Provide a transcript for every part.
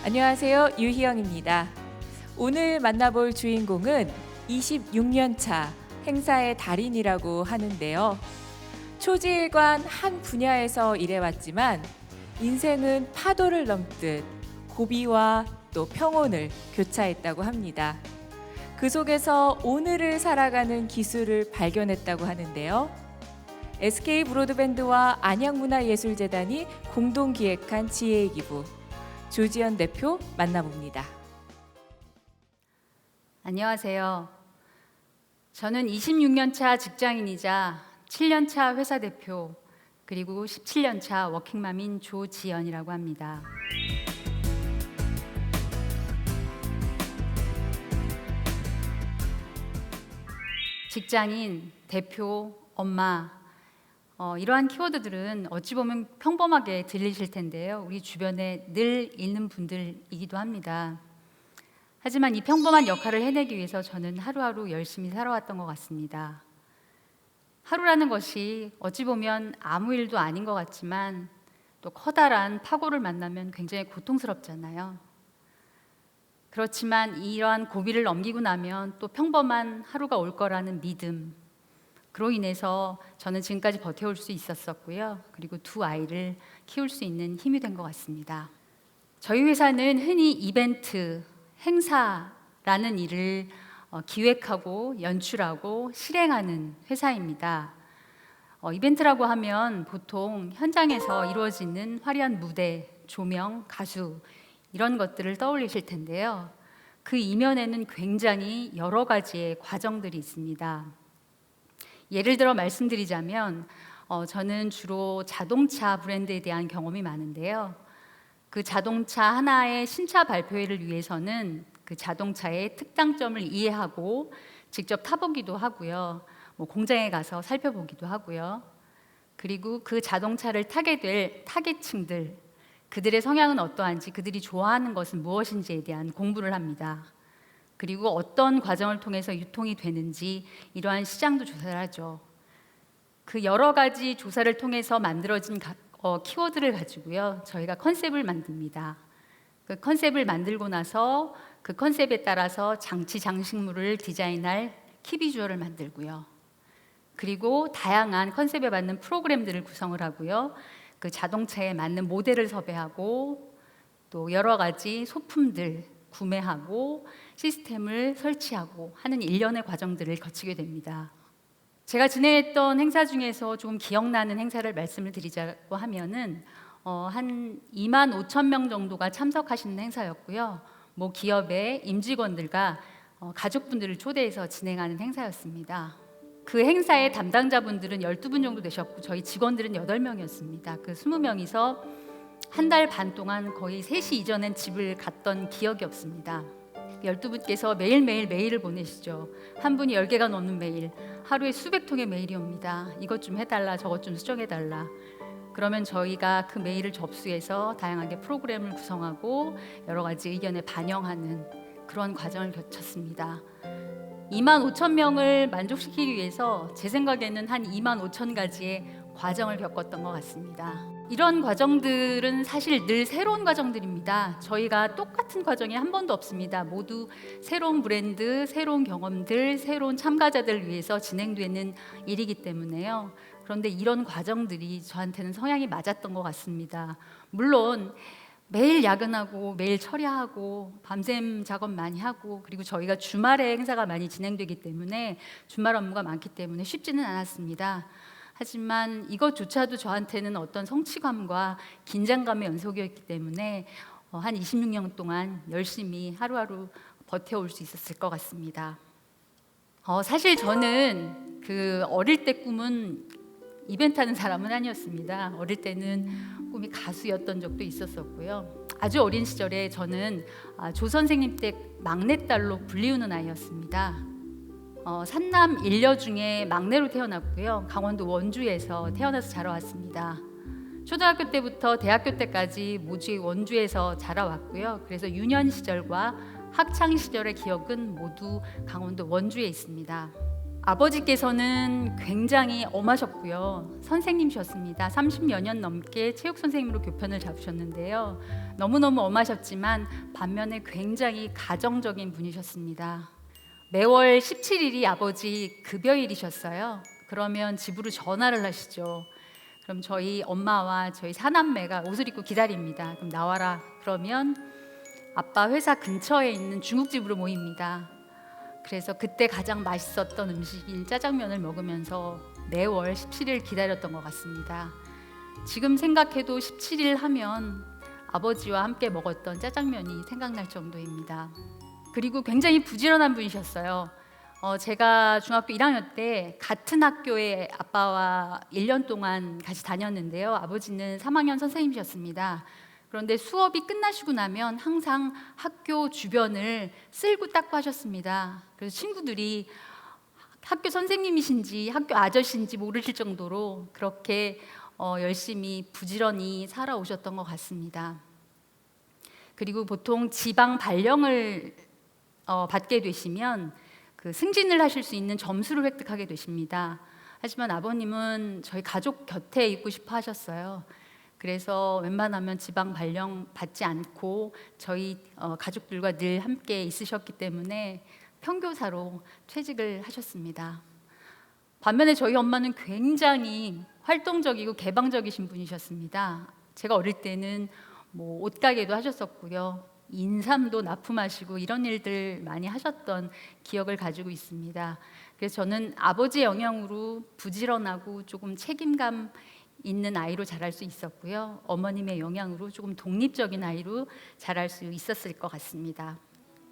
안녕하세요. 유희영입니다. 오늘 만나볼 주인공은 26년 차 행사의 달인이라고 하는데요. 초지일관 한 분야에서 일해왔지만 인생은 파도를 넘듯 고비와 또 평온을 교차했다고 합니다. 그 속에서 오늘을 살아가는 기술을 발견했다고 하는데요. SK 브로드밴드와 안양문화예술재단이 공동 기획한 지혜의 기부, 조지연 대표 만나봅니다. 안녕하세요. 저는 26년 차 직장인이자 7년 차 회사 대표 그리고 17년 차 워킹맘인 조지연이라고 합니다. 직장인, 대표, 엄마 이러한 키워드들은 어찌 보면 평범하게 들리실 텐데요. 우리 주변에 늘 있는 분들이기도 합니다. 하지만 이 평범한 역할을 해내기 위해서 저는 하루하루 열심히 살아왔던 것 같습니다. 하루라는 것이 어찌 보면 아무 일도 아닌 것 같지만 또 커다란 파고를 만나면 굉장히 고통스럽잖아요. 그렇지만 이러한 고비를 넘기고 나면 또 평범한 하루가 올 거라는 믿음, 그로 인해서 저는 지금까지 버텨올 수 있었었고요. 그리고 두 아이를 키울 수 있는 힘이 된 것 같습니다. 저희 회사는 흔히 이벤트, 행사라는 일을 기획하고 연출하고 실행하는 회사입니다. 이벤트라고 하면 보통 현장에서 이루어지는 화려한 무대, 조명, 가수 이런 것들을 떠올리실 텐데요. 그 이면에는 굉장히 여러 가지의 과정들이 있습니다. 예를 들어 말씀드리자면 저는 주로 자동차 브랜드에 대한 경험이 많은데요. 그 자동차 하나의 신차 발표회를 위해서는 그 자동차의 특장점을 이해하고 직접 타보기도 하고요. 공장에 가서 살펴보기도 하고요. 그리고 그 자동차를 타게 될 타겟층들, 그들의 성향은 어떠한지, 그들이 좋아하는 것은 무엇인지에 대한 공부를 합니다. 그리고 어떤 과정을 통해서 유통이 되는지 이러한 시장도 조사를 하죠. 그 여러 가지 조사를 통해서 만들어진 키워드를 가지고요. 저희가 컨셉을 만듭니다. 그 컨셉을 만들고 나서 그 컨셉에 따라서 장치 장식물을 디자인할 키비주얼을 만들고요. 그리고 다양한 컨셉에 맞는 프로그램들을 구성을 하고요. 그 자동차에 맞는 모델을 섭외하고 또 여러 가지 소품들 구매하고 시스템을 설치하고 하는 일련의 과정들을 거치게 됩니다. 제가 진행했던 행사 중에서 좀 기억나는 행사를 말씀을 드리자고 하면은 한 2만 5천 명 정도가 참석하시는 행사였고요. 기업의 임직원들과 가족분들을 초대해서 진행하는 행사였습니다. 그 행사의 담당자분들은 12분 정도 되셨고 저희 직원들은 8명이었습니다. 그 20명이서 한 달 반 동안 거의 3시 이전엔 집을 갔던 기억이 없습니다. 12분께서 매일매일 메일을 보내시죠. 한 분이 10개가 넘는 메일, 하루에 수백 통의 메일이 옵니다. 이것 좀 해달라, 저것 좀 수정해달라. 그러면 저희가 그 메일을 접수해서 다양하게 프로그램을 구성하고 여러 가지 의견에 반영하는 그런 과정을 거쳤습니다. 2만 5천 명을 만족시키기 위해서 제 생각에는 한 2만 5천 가지의 과정을 겪었던 것 같습니다. 이런 과정들은 사실 늘 새로운 과정들입니다. 저희가 똑같은 과정이 한 번도 없습니다. 모두 새로운 브랜드, 새로운 경험들, 새로운 참가자들을 위해서 진행되는 일이기 때문에요. 그런데 이런 과정들이 저한테는 성향이 맞았던 것 같습니다. 물론 매일 야근하고 매일 처리하고 밤샘 작업 많이 하고 그리고 저희가 주말에 행사가 많이 진행되기 때문에 주말 업무가 많기 때문에 쉽지는 않았습니다. 하지만 이것조차도 저한테는 어떤 성취감과 긴장감의 연속이었기 때문에 한 26년 동안 열심히 하루하루 버텨올 수 있었을 것 같습니다. 사실 저는 그 어릴 때 꿈은 이벤트 하는 사람은 아니었습니다. 어릴 때는 꿈이 가수였던 적도 있었었고요. 아주 어린 시절에 저는 조 선생님 댁 막내딸로 불리우는 아이였습니다. 산남 일녀 중에 막내로 태어났고요. 강원도 원주에서 태어나서 자라왔습니다. 초등학교 때부터 대학교 때까지 모두 원주에서 자라왔고요. 그래서 유년 시절과 학창 시절의 기억은 모두 강원도 원주에 있습니다. 아버지께서는 굉장히 엄하셨고요. 선생님이셨습니다. 30여 년 넘게 체육 선생님으로 교편을 잡으셨는데요. 너무너무 엄하셨지만 반면에 굉장히 가정적인 분이셨습니다. 매월 17일이 아버지 급여일이셨어요. 그러면 집으로 전화를 하시죠. 그럼 저희 엄마와 저희 사남매가 옷을 입고 기다립니다. 그럼 나와라. 그러면 아빠 회사 근처에 있는 중국집으로 모입니다. 그래서 그때 가장 맛있었던 음식인 짜장면을 먹으면서 매월 17일 기다렸던 것 같습니다. 지금 생각해도 17일 하면 아버지와 함께 먹었던 짜장면이 생각날 정도입니다. 그리고 굉장히 부지런한 분이셨어요. 제가 중학교 1학년 때 같은 학교에 아빠와 1년 동안 같이 다녔는데요. 아버지는 3학년 선생님이셨습니다. 그런데 수업이 끝나시고 나면 항상 학교 주변을 쓸고 닦고 하셨습니다. 그래서 친구들이 학교 선생님이신지 학교 아저씨인지 모르실 정도로 그렇게 열심히 부지런히 살아오셨던 것 같습니다. 그리고 보통 지방 발령을 받게 되시면 그 승진을 하실 수 있는 점수를 획득하게 되십니다. 하지만 아버님은 저희 가족 곁에 있고 싶어 하셨어요. 그래서 웬만하면 지방 발령 받지 않고 저희 가족들과 늘 함께 있으셨기 때문에 평교사로 퇴직을 하셨습니다. 반면에 저희 엄마는 굉장히 활동적이고 개방적이신 분이셨습니다. 제가 어릴 때는 뭐 옷가게도 하셨었고요. 인삼도 납품하시고 이런 일들 많이 하셨던 기억을 가지고 있습니다. 그래서 저는 아버지의 영향으로 부지런하고 조금 책임감 있는 아이로 자랄 수 있었고요. 어머님의 영향으로 조금 독립적인 아이로 자랄 수 있었을 것 같습니다.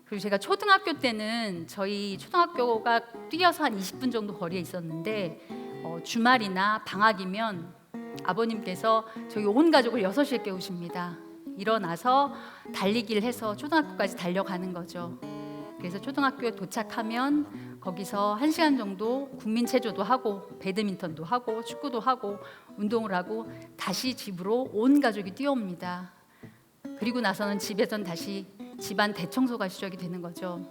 그리고 제가 초등학교 때는 저희 초등학교가 뛰어서 한 20분 정도 거리에 있었는데 주말이나 방학이면 아버님께서 저희 온 가족을 6시에 깨우십니다. 일어나서 달리기를 해서 초등학교까지 달려가는 거죠. 그래서 초등학교에 도착하면 거기서 1시간 정도 국민체조도 하고 배드민턴도 하고 축구도 하고 운동을 하고 다시 집으로 온 가족이 뛰어옵니다. 그리고 나서는 집에선 다시 집안 대청소가 시작이 되는 거죠.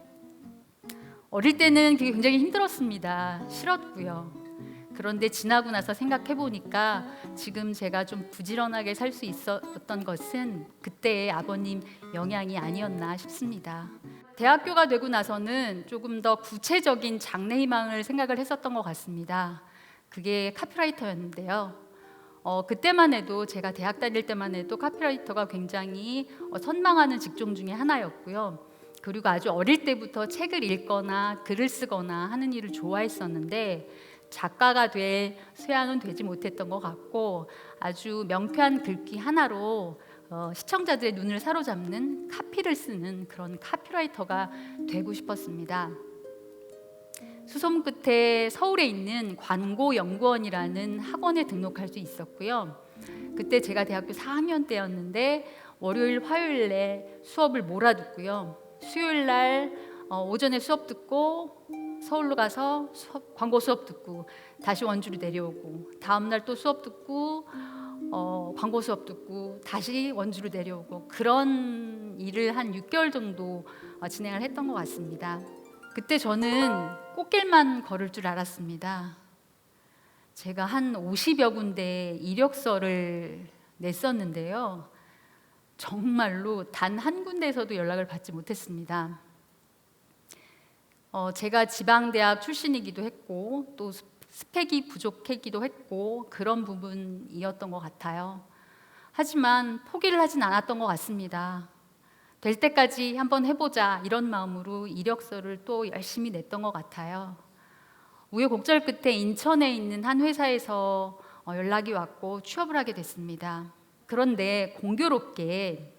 어릴 때는 그게 굉장히 힘들었습니다. 싫었고요. 그런데 지나고 나서 생각해 보니까 지금 제가 좀 부지런하게 살 수 있었던 것은 그때의 아버님 영향이 아니었나 싶습니다. 대학교가 되고 나서는 조금 더 구체적인 장래 희망을 생각을 했었던 것 같습니다. 그게 카피라이터였는데요. 그때만 해도 제가 대학 다닐 때만 해도 카피라이터가 굉장히 선망하는 직종 중에 하나였고요. 그리고 아주 어릴 때부터 책을 읽거나 글을 쓰거나 하는 일을 좋아했었는데 작가가 될 소양은 되지 못했던 것 같고 아주 명쾌한 글귀 하나로 시청자들의 눈을 사로잡는 카피를 쓰는 그런 카피라이터가 되고 싶었습니다. 수소문 끝에 서울에 있는 관고연구원이라는 학원에 등록할 수 있었고요. 그때 제가 대학교 4학년 때였는데 월요일, 화요일에 수업을 몰아듣고요. 수요일 날 오전에 수업 듣고 서울로 가서 광고 수업 듣고 다시 원주로 내려오고 다음 날 또 수업 듣고 광고 수업 듣고 다시 원주로 내려오고 그런 일을 한 6개월 정도 진행을 했던 것 같습니다. 그때 저는 꽃길만 걸을 줄 알았습니다. 제가 한 50여 군데 이력서를 냈었는데요. 정말로 단 한 군데에서도 연락을 받지 못했습니다. 제가 지방대학 출신이기도 했고 또 스펙이 부족했기도 했고 그런 부분이었던 것 같아요. 하지만 포기를 하진 않았던 것 같습니다. 될 때까지 한번 해보자 이런 마음으로 이력서를 또 열심히 냈던 것 같아요. 우여곡절 끝에 인천에 있는 한 회사에서 연락이 왔고 취업을 하게 됐습니다. 그런데 공교롭게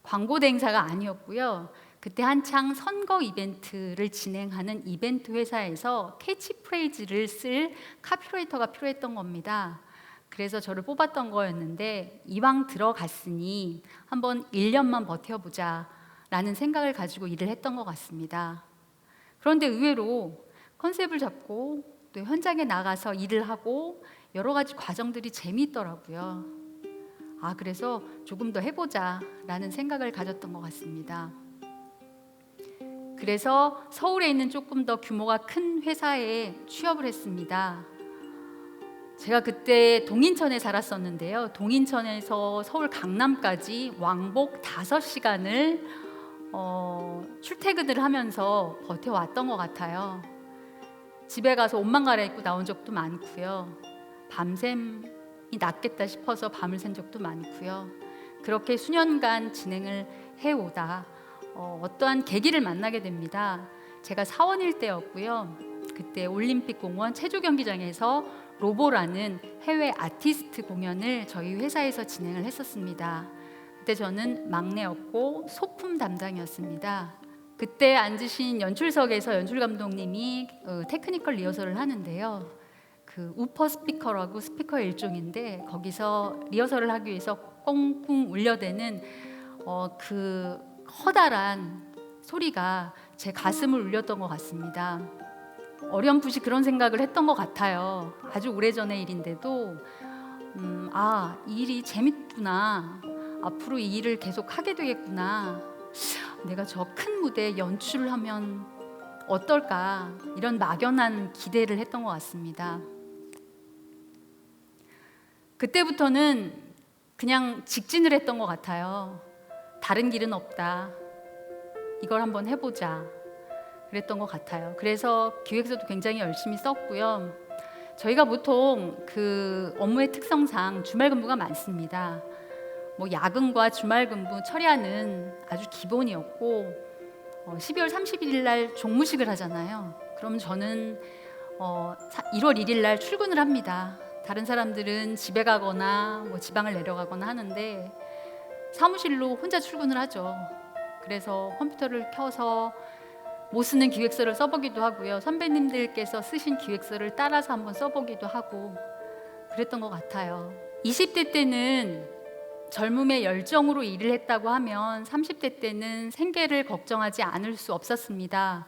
광고 대행사가 아니었고요. 그때 한창 선거 이벤트를 진행하는 이벤트 회사에서 캐치프레이즈를 쓸 카피라이터가 필요했던 겁니다. 그래서 저를 뽑았던 거였는데 이왕 들어갔으니 한번 1년만 버텨보자 라는 생각을 가지고 일을 했던 것 같습니다. 그런데 의외로 컨셉을 잡고 또 현장에 나가서 일을 하고 여러 가지 과정들이 재미있더라고요. 그래서 조금 더 해보자 라는 생각을 가졌던 것 같습니다. 그래서 서울에 있는 조금 더 규모가 큰 회사에 취업을 했습니다. 제가 그때 동인천에 살았었는데요. 동인천에서 서울 강남까지 왕복 5시간을 출퇴근을 하면서 버텨왔던 것 같아요. 집에 가서 옷만 갈아입고 나온 적도 많고요. 밤샘이 낫겠다 싶어서 밤을 샌 적도 많고요. 그렇게 수년간 진행을 해오다 어떠한 계기를 만나게 됩니다. 제가 사원일 때였고요. 그때 올림픽 공원 체조 경기장에서 로보라는 해외 아티스트 공연을 저희 회사에서 진행을 했었습니다. 그때 저는 막내였고 소품 담당이었습니다. 그때 앉으신 연출석에서 연출 감독님이 테크니컬 리허설을 하는데요. 그 우퍼 스피커라고 스피커의 일종인데 거기서 리허설을 하기 위해서 꽁꽁 울려대는 그 커다란 소리가 제 가슴을 울렸던 것 같습니다. 어렴풋이 그런 생각을 했던 것 같아요. 아주 오래전의 일인데도 이 일이 재밌구나. 앞으로 이 일을 계속 하게 되겠구나. 내가 저 큰 무대에 연출을 하면 어떨까. 이런 막연한 기대를 했던 것 같습니다. 그때부터는 그냥 직진을 했던 것 같아요. 다른 길은 없다. 이걸 한번 해보자. 그랬던 것 같아요. 그래서 기획서도 굉장히 열심히 썼고요. 저희가 보통 그 업무의 특성상 주말 근무가 많습니다. 뭐 야근과 주말 근무 처리하는 아주 기본이었고 12월 31일 날 종무식을 하잖아요. 그럼 저는 1월 1일 날 출근을 합니다. 다른 사람들은 집에 가거나 뭐 지방을 내려가거나 하는데 사무실로 혼자 출근을 하죠. 그래서 컴퓨터를 켜서 못 쓰는 기획서를 써보기도 하고요. 선배님들께서 쓰신 기획서를 따라서 한번 써보기도 하고 그랬던 것 같아요. 20대 때는 젊음의 열정으로 일을 했다고 하면 30대 때는 생계를 걱정하지 않을 수 없었습니다.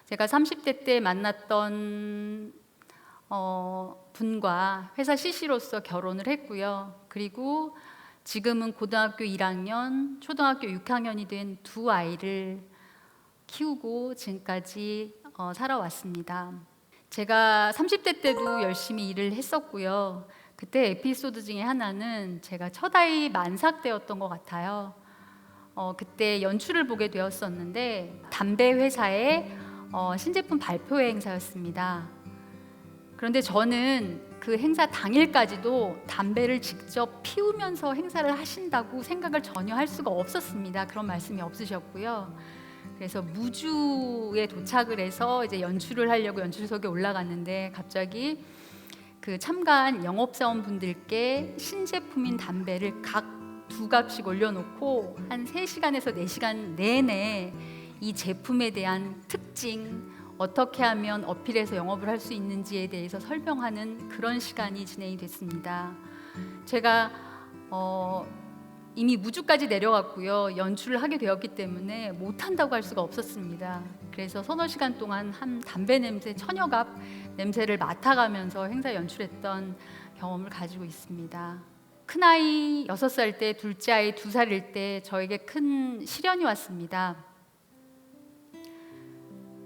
제가 30대 때 만났던 분과 회사 CC로서 결혼을 했고요. 그리고 지금은 고등학교 1학년, 초등학교 6학년이 된 두 아이를 키우고 지금까지 살아왔습니다. 제가 30대 때도 열심히 일을 했었고요. 그때 에피소드 중에 하나는 제가 첫 아이 만삭 때였던 것 같아요. 그때 연출을 보게 되었었는데 담배 회사의 신제품 발표 행사였습니다. 그런데 저는 그 행사 당일까지도 담배를 직접 피우면서 행사를 하신다고 생각을 전혀 할 수가 없었습니다. 그런 말씀이 없으셨고요. 그래서 무주에 도착을 해서 이제 연출을 하려고 연출석에 올라갔는데 갑자기 그 참가한 영업사원 분들께 신제품인 담배를 각 2갑씩 올려놓고 한 3시간에서 4시간 내내 이 제품에 대한 특징, 어떻게 하면 어필해서 영업을 할 수 있는지에 대해서 설명하는 그런 시간이 진행이 됐습니다. 제가 이미 무주까지 내려갔고요. 연출을 하게 되었기 때문에 못한다고 할 수가 없었습니다. 그래서 서너 시간 동안 한 담배 냄새, 천여갑 냄새를 맡아가면서 행사 연출했던 경험을 가지고 있습니다. 큰아이 6살 때, 둘째 아이 2살일 때 저에게 큰 시련이 왔습니다.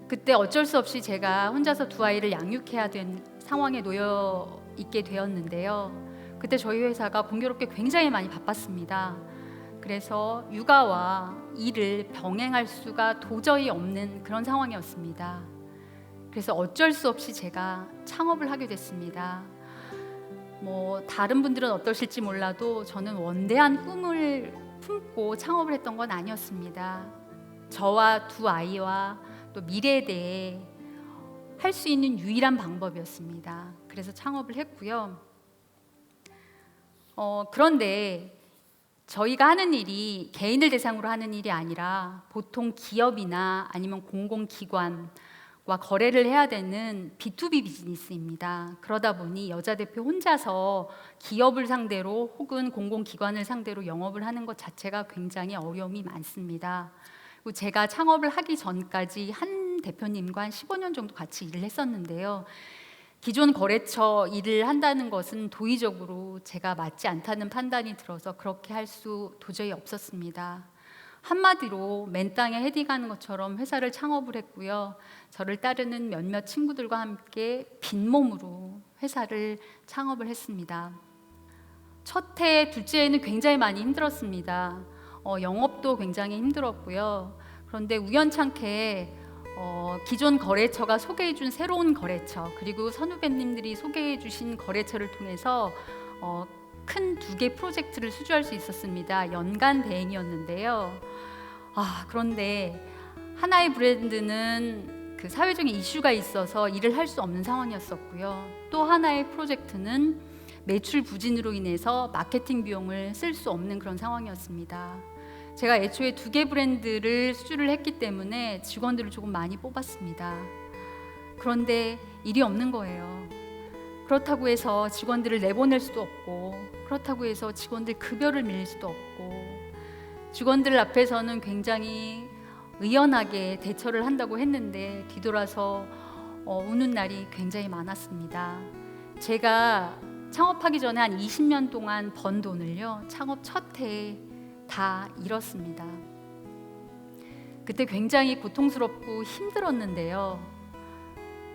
그때 어쩔 수 없이 제가 혼자서 두 아이를 양육해야 된 상황에 놓여 있게 되었는데요. 그때 저희 회사가 공교롭게 굉장히 많이 바빴습니다. 그래서 육아와 일을 병행할 수가 도저히 없는 그런 상황이었습니다. 그래서 어쩔 수 없이 제가 창업을 하게 됐습니다. 뭐 다른 분들은 어떠실지 몰라도 저는 원대한 꿈을 품고 창업을 했던 건 아니었습니다. 저와 두 아이와 또 미래에 대해 할 수 있는 유일한 방법이었습니다. 그래서 창업을 했고요. 그런데 저희가 하는 일이 개인을 대상으로 하는 일이 아니라 보통 기업이나 아니면 공공기관과 거래를 해야 되는 B2B 비즈니스입니다. 그러다 보니 여자 대표 혼자서 기업을 상대로 혹은 공공기관을 상대로 영업을 하는 것 자체가 굉장히 어려움이 많습니다. 그리고 제가 창업을 하기 전까지 한 대표님과 한 15년 정도 같이 일을 했었는데요. 기존 거래처 일을 한다는 것은 도의적으로 제가 맞지 않다는 판단이 들어서 그렇게 할 수 도저히 없었습니다. 한마디로 맨 땅에 헤딩하는 것처럼 회사를 창업을 했고요. 저를 따르는 몇몇 친구들과 함께 빈몸으로 회사를 창업을 했습니다. 첫 해, 둘째 해는 굉장히 많이 힘들었습니다. 영업도 굉장히 힘들었고요. 그런데 우연찮게 기존 거래처가 소개해준 새로운 거래처, 그리고 선후배님들이 소개해주신 거래처를 통해서 큰 2개 프로젝트를 수주할 수 있었습니다. 연간 대행이었는데요. 그런데 하나의 브랜드는 그 사회적인 이슈가 있어서 일을 할 수 없는 상황이었었고요. 또 하나의 프로젝트는 매출 부진으로 인해서 마케팅 비용을 쓸 수 없는 그런 상황이었습니다. 제가 애초에 2개 브랜드를 수주를 했기 때문에 직원들을 조금 많이 뽑았습니다. 그런데 일이 없는 거예요. 그렇다고 해서 직원들을 내보낼 수도 없고, 그렇다고 해서 직원들 급여를 밀릴 수도 없고, 직원들 앞에서는 굉장히 의연하게 대처를 한다고 했는데 뒤돌아서 우는 날이 굉장히 많았습니다. 제가 창업하기 전에 한 20년 동안 번 돈을요, 창업 첫 해에 다 잃었습니다. 그때 굉장히 고통스럽고 힘들었는데요.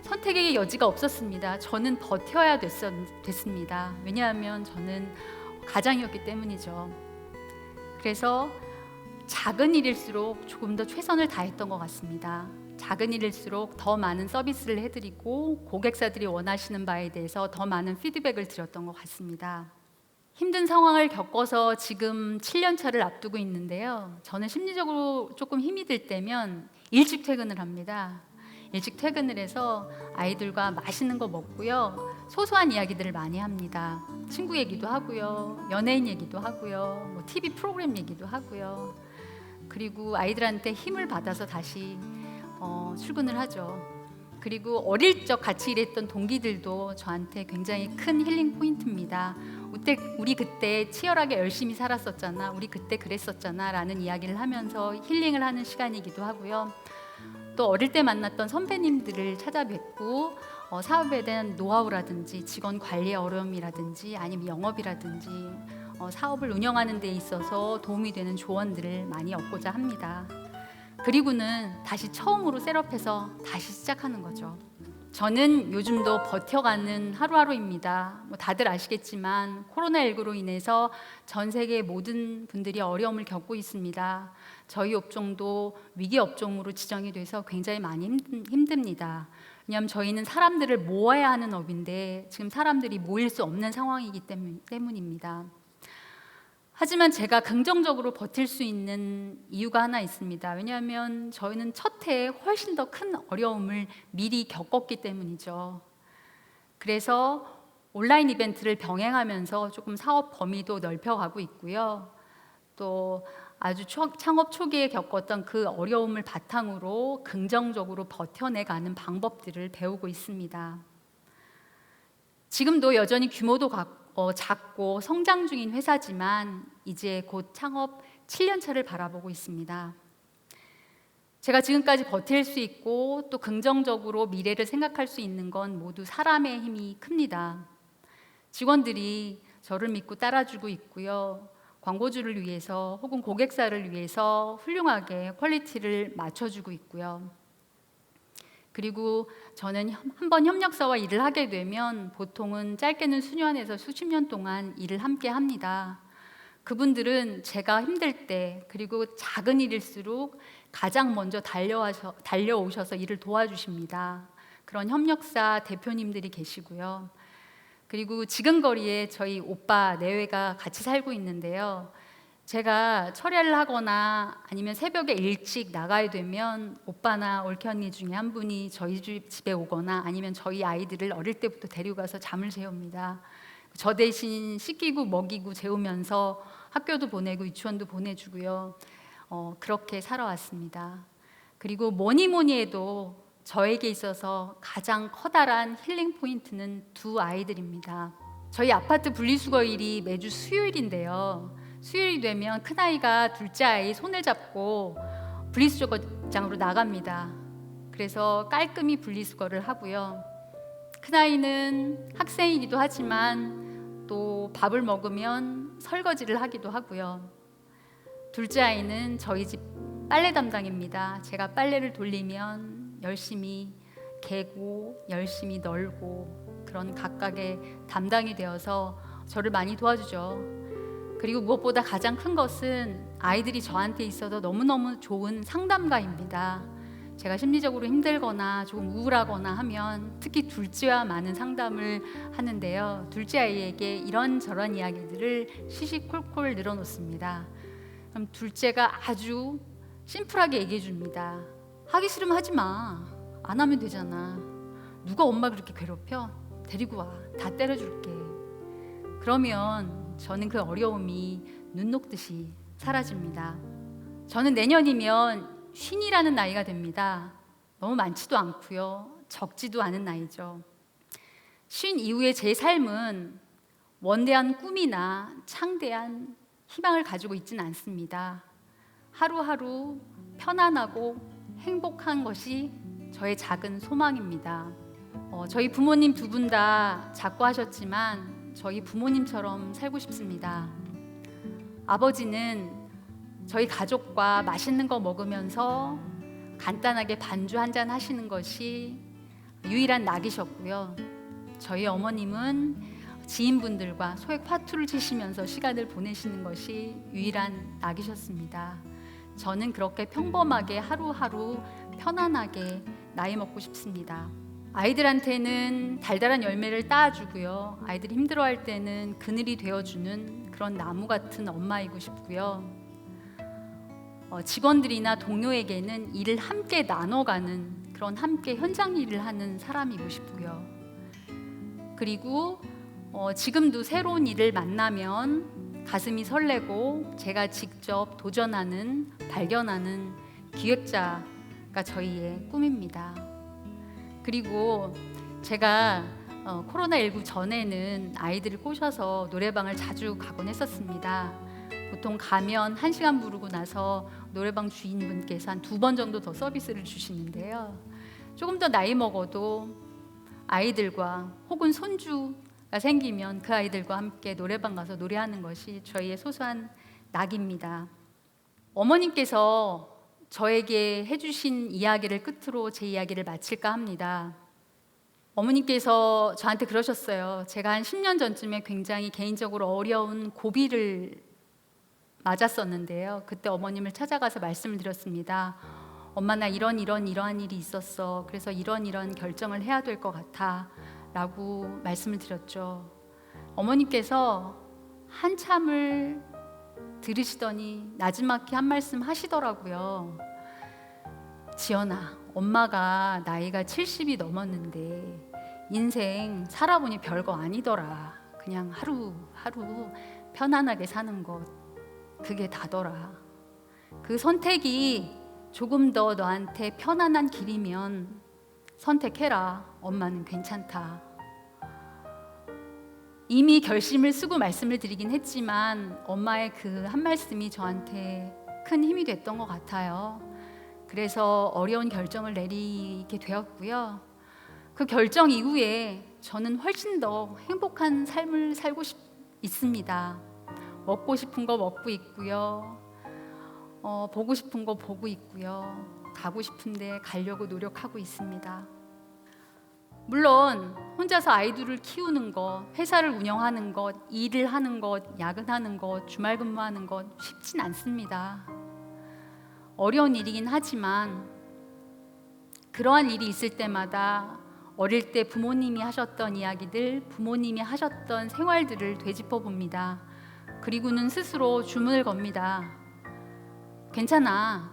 선택의 여지가 없었습니다. 저는 버텨야 됐습니다. 왜냐하면 저는 가장이었기 때문이죠. 그래서 작은 일일수록 조금 더 최선을 다했던 것 같습니다. 작은 일일수록 더 많은 서비스를 해드리고 고객사들이 원하시는 바에 대해서 더 많은 피드백을 드렸던 것 같습니다. 힘든 상황을 겪어서 지금 7년 차를 앞두고 있는데요. 저는 심리적으로 조금 힘이 들 때면 일찍 퇴근을 합니다. 일찍 퇴근을 해서 아이들과 맛있는 거 먹고요. 소소한 이야기들을 많이 합니다. 친구 얘기도 하고요. 연예인 얘기도 하고요. TV 프로그램 얘기도 하고요. 그리고 아이들한테 힘을 받아서 다시 출근을 하죠. 그리고 어릴 적 같이 일했던 동기들도 저한테 굉장히 큰 힐링 포인트입니다. 우리 그때 치열하게 열심히 살았었잖아. 우리 그때 그랬었잖아. 라는 이야기를 하면서 힐링을 하는 시간이기도 하고요. 또 어릴 때 만났던 선배님들을 찾아뵙고 사업에 대한 노하우라든지 직원 관리의 어려움이라든지 아니면 영업이라든지 사업을 운영하는 데 있어서 도움이 되는 조언들을 많이 얻고자 합니다. 그리고는 다시 처음으로 셋업해서 다시 시작하는 거죠. 저는 요즘도 버텨가는 하루하루입니다. 다들 아시겠지만 코로나19로 인해서 전 세계 모든 분들이 어려움을 겪고 있습니다. 저희 업종도 위기 업종으로 지정이 돼서 굉장히 많이 힘듭니다. 왜냐하면 저희는 사람들을 모아야 하는 업인데 지금 사람들이 모일 수 없는 상황이기 때문입니다. 하지만 제가 긍정적으로 버틸 수 있는 이유가 하나 있습니다. 왜냐하면 저희는 첫 해에 훨씬 더 큰 어려움을 미리 겪었기 때문이죠. 그래서 온라인 이벤트를 병행하면서 조금 사업 범위도 넓혀가고 있고요. 또 아주 창업 초기에 겪었던 그 어려움을 바탕으로 긍정적으로 버텨내가는 방법들을 배우고 있습니다. 지금도 여전히 규모도 작고 성장 중인 회사지만 이제 곧 창업 7년 차를 바라보고 있습니다. 제가 지금까지 버틸 수 있고 또 긍정적으로 미래를 생각할 수 있는 건 모두 사람의 힘이 큽니다. 직원들이 저를 믿고 따라주고 있고요. 광고주를 위해서 혹은 고객사를 위해서 훌륭하게 퀄리티를 맞춰주고 있고요. 그리고 저는 한번 협력사와 일을 하게 되면 보통은 짧게는 수년에서 수십 년 동안 일을 함께 합니다. 그분들은 제가 힘들 때 그리고 작은 일일수록 가장 먼저 달려오셔서 일을 도와주십니다. 그런 협력사 대표님들이 계시고요. 그리고 지근거리에 저희 오빠 내외가 같이 살고 있는데요. 제가 철야를 하거나 아니면 새벽에 일찍 나가야 되면 오빠나 올케 언니 중에 한 분이 저희 집에 오거나 아니면 저희 아이들을 어릴 때부터 데리고 가서 잠을 재웁니다. 저 대신 씻기고 먹이고 재우면서 학교도 보내고 유치원도 보내주고요. 그렇게 살아왔습니다. 그리고 뭐니 해도 저에게 있어서 가장 커다란 힐링 포인트는 2 아이들입니다. 저희 아파트 분리수거일이 매주 수요일인데요. 수요일이 되면 큰아이가 둘째 아이 손을 잡고 분리수거장으로 나갑니다. 그래서 깔끔히 분리수거를 하고요. 큰아이는 학생이기도 하지만 또 밥을 먹으면 설거지를 하기도 하고요. 둘째 아이는 저희 집 빨래 담당입니다. 제가 빨래를 돌리면 열심히 개고 열심히 널고 그런 각각의 담당이 되어서 저를 많이 도와주죠. 그리고 무엇보다 가장 큰 것은 아이들이 저한테 있어서 너무너무 좋은 상담가입니다. 제가 심리적으로 힘들거나 조금 우울하거나 하면 특히 둘째와 많은 상담을 하는데요. 둘째 아이에게 이런저런 이야기들을 시시콜콜 늘어놓습니다. 그럼 둘째가 아주 심플하게 얘기해 줍니다. 하기 싫으면 하지 마. 안 하면 되잖아. 누가 엄마 그렇게 괴롭혀? 데리고 와. 다 때려줄게. 그러면 저는 그 어려움이 눈 녹듯이 사라집니다. 저는 내년이면 쉰이라는 나이가 됩니다. 너무 많지도 않고요. 적지도 않은 나이죠. 쉰 이후의 제 삶은 원대한 꿈이나 창대한 희망을 가지고 있지는 않습니다. 하루하루 편안하고 행복한 것이 저의 작은 소망입니다. 저희 부모님 두 분 다 작고하셨지만 저희 부모님처럼 살고 싶습니다. 아버지는 저희 가족과 맛있는 거 먹으면서 간단하게 반주 한 잔 하시는 것이 유일한 낙이셨고요. 저희 어머님은 지인분들과 소액 파투를 치시면서 시간을 보내시는 것이 유일한 낙이셨습니다. 저는 그렇게 평범하게 하루하루 편안하게 나이 먹고 싶습니다. 아이들한테는 달달한 열매를 따주고요. 아이들이 힘들어할 때는 그늘이 되어주는 그런 나무 같은 엄마이고 싶고요. 직원들이나 동료에게는 일을 함께 나눠가는 그런 함께 현장 일을 하는 사람이고 싶고요. 그리고 지금도 새로운 일을 만나면 가슴이 설레고 제가 직접 도전하는, 발견하는 기획자가 저희의 꿈입니다. 그리고 제가 코로나19 전에는 아이들을 꼬셔서 노래방을 자주 가곤 했었습니다. 보통 가면 1시간 부르고 나서 노래방 주인분께서 한 2번 정도 더 서비스를 주시는데요. 조금 더 나이 먹어도 아이들과 혹은 손주가 생기면 그 아이들과 함께 노래방 가서 노래하는 것이 저희의 소소한 낙입니다. 어머님께서 저에게 해주신 이야기를 끝으로 제 이야기를 마칠까 합니다. 어머님께서 저한테 그러셨어요. 제가 한 10년 전쯤에 굉장히 개인적으로 어려운 고비를 맞았었는데요. 그때 어머님을 찾아가서 말씀을 드렸습니다. 엄마, 나 이러한 일이 있었어. 그래서 이런 결정을 해야 될 것 같아 라고 말씀을 드렸죠. 어머님께서 한참을 들으시더니 나지막히 한 말씀 하시더라고요. 지연아, 엄마가 나이가 70이 넘었는데 인생 살아보니 별거 아니더라. 그냥 하루하루 편안하게 사는 것, 그게 다더라. 그 선택이 조금 더 너한테 편안한 길이면 선택해라. 엄마는 괜찮다. 이미 결심을 쓰고 말씀을 드리긴 했지만 엄마의 그 한 말씀이 저한테 큰 힘이 됐던 것 같아요. 그래서 어려운 결정을 내리게 되었고요. 그 결정 이후에 저는 훨씬 더 행복한 삶을 살고 있습니다. 먹고 싶은 거 먹고 있고요. 보고 싶은 거 보고 있고요. 가고 싶은데 가려고 노력하고 있습니다. 물론 혼자서 아이들을 키우는 것, 회사를 운영하는 것, 일을 하는 것, 야근하는 것, 주말 근무하는 것 쉽진 않습니다. 어려운 일이긴 하지만 그러한 일이 있을 때마다 어릴 때 부모님이 하셨던 이야기들, 부모님이 하셨던 생활들을 되짚어 봅니다. 그리고는 스스로 주문을 겁니다. 괜찮아.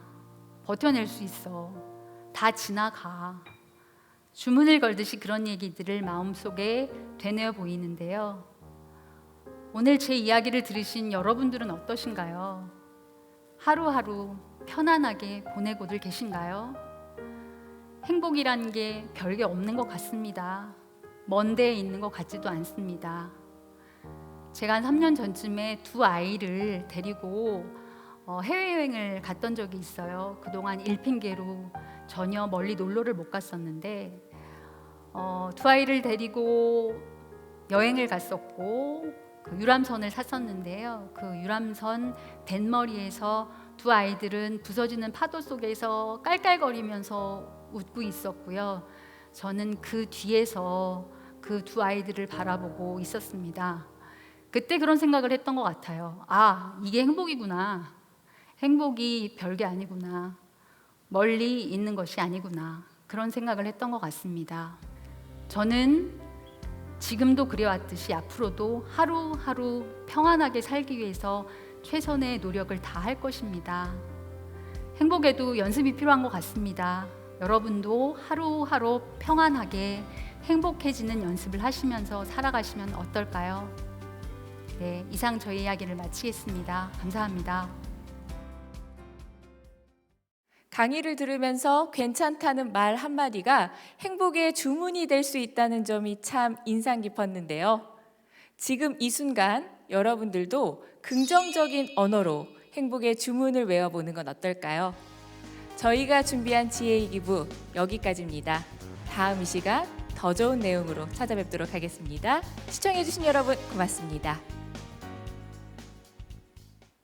버텨낼 수 있어. 다 지나가. 주문을 걸듯이 그런 얘기들을 마음속에 되뇌어 보이는데요. 오늘 제 이야기를 들으신 여러분들은 어떠신가요? 하루하루 편안하게 보내고들 계신가요? 행복이란 게 별게 없는 것 같습니다. 먼 데에 있는 것 같지도 않습니다. 제가 한 3년 전쯤에 2 아이를 데리고 해외여행을 갔던 적이 있어요. 그동안 일 핑계로 전혀 멀리 놀러를 못 갔었는데 2 아이를 데리고 여행을 갔었고 그 유람선을 샀었는데요. 그 유람선 뱃머리에서 두 아이들은 부서지는 파도 속에서 깔깔거리면서 웃고 있었고요. 저는 그 뒤에서 그 두 아이들을 바라보고 있었습니다. 그때 그런 생각을 했던 것 같아요. 아, 이게 행복이구나. 행복이 별게 아니구나. 멀리 있는 것이 아니구나. 그런 생각을 했던 것 같습니다. 저는 지금도 그래왔듯이 앞으로도 하루하루 평안하게 살기 위해서 최선의 노력을 다할 것입니다. 행복에도 연습이 필요한 것 같습니다. 여러분도 하루하루 평안하게 행복해지는 연습을 하시면서 살아가시면 어떨까요? 네, 이상 저희 이야기를 마치겠습니다. 감사합니다. 강의를 들으면서 괜찮다는 말 한마디가 행복의 주문이 될 수 있다는 점이 참 인상 깊었는데요. 지금 이 순간 여러분들도 긍정적인 언어로 행복의 주문을 외워보는 건 어떨까요? 저희가 준비한 지혜의 기부 여기까지입니다. 다음 이 시간 더 좋은 내용으로 찾아뵙도록 하겠습니다. 시청해주신 여러분 고맙습니다.